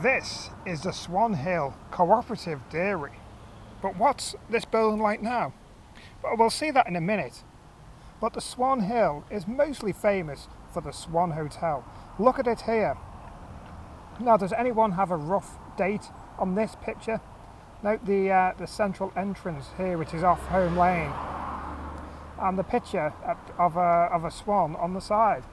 This is the Swan Hill Cooperative Dairy. But what's this building like now? Well, we'll see that in a minute. But the Swan Hill is mostly famous for the Swan Hotel. Look at it here. Now, does anyone have a rough date on this picture? Note the central entrance here, which is off Home Lane, and the picture of a swan on the side.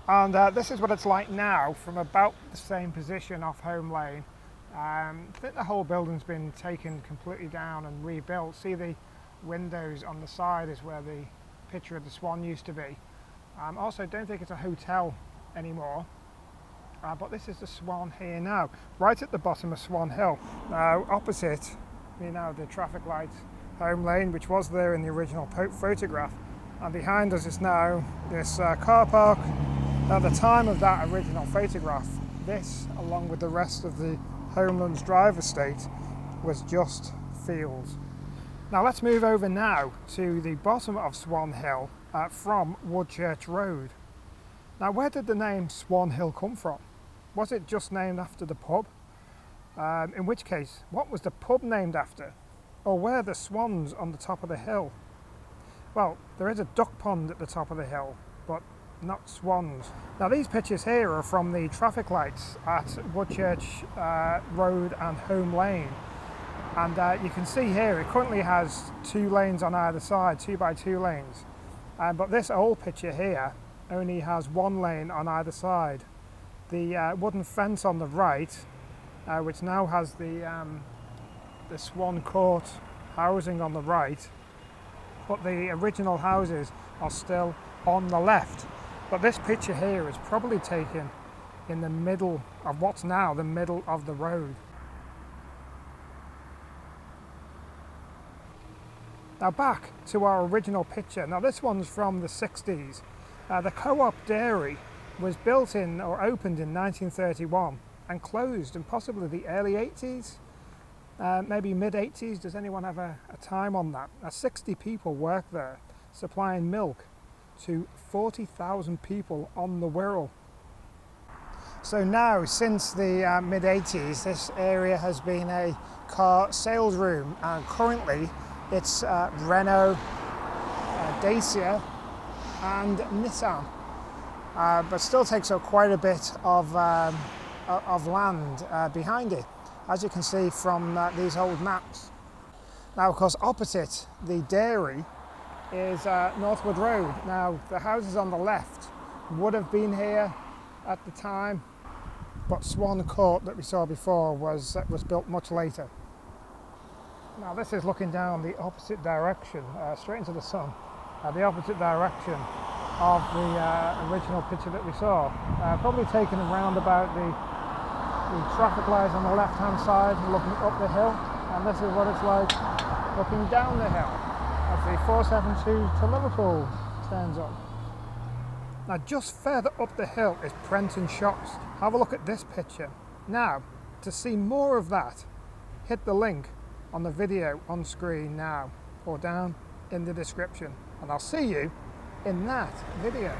And this is what it's like now from about the same position off Home Lane. I think the whole building's been taken completely down and rebuilt. See, the windows on the side is where the picture of the swan used to be. Also, don't think it's a hotel anymore. But this is the Swan here now, right at the bottom of Swan Hill. Now, opposite me now, the traffic light, Home Lane, which was there in the original photograph. And behind us is now this car park. At the time of that original photograph, this, along with the rest of the Homelands Drive estate, was just fields. Now let's move over now to the bottom of Swan Hill from Woodchurch Road. Now, where did the name Swan Hill come from? Was it just named after the pub? In which case, what was the pub named after? Or were the swans on the top of the hill? Well, there is a duck pond at the top of the hill, but not swans. Now, these pictures here are from the traffic lights at Woodchurch Road and Home Lane. And you can see here it currently has 2 lanes on either side, 2x2 lanes. But this old picture here only has 1 lane on either side. The wooden fence on the right, which now has the Swan Court housing on the right, but the original houses are still on the left. But this picture here is probably taken in the middle of what's now the middle of the road. Now back to our original picture. Now this one's from the 60s. The Co-op Dairy was built in or opened in 1931 and closed in possibly the early 80s, maybe mid 80s. Does anyone have a time on that? 60 people worked there, supplying milk to 40,000 people on the Wirral. So now, since the mid 80s, this area has been a car sales room, and currently it's Renault, Dacia and Nissan. But still takes up quite a bit of land behind it, as you can see from these old maps. Now, of course, opposite the dairy is Northwood Road. Now, the houses on the left would have been here at the time, but Swan Court that we saw before was built much later. Now, this is looking down the opposite direction, straight into the sun, the opposite direction of the original picture that we saw. Probably taken around about the traffic lights on the left hand side looking up the hill, and this is what it's like looking down the hill as the 472 to Liverpool turns up. Now, just further up the hill is Prenton Shops. Have a look at this picture. Now, to see more of that, hit the link on the video on screen now or down in the description, and I'll see you in that video.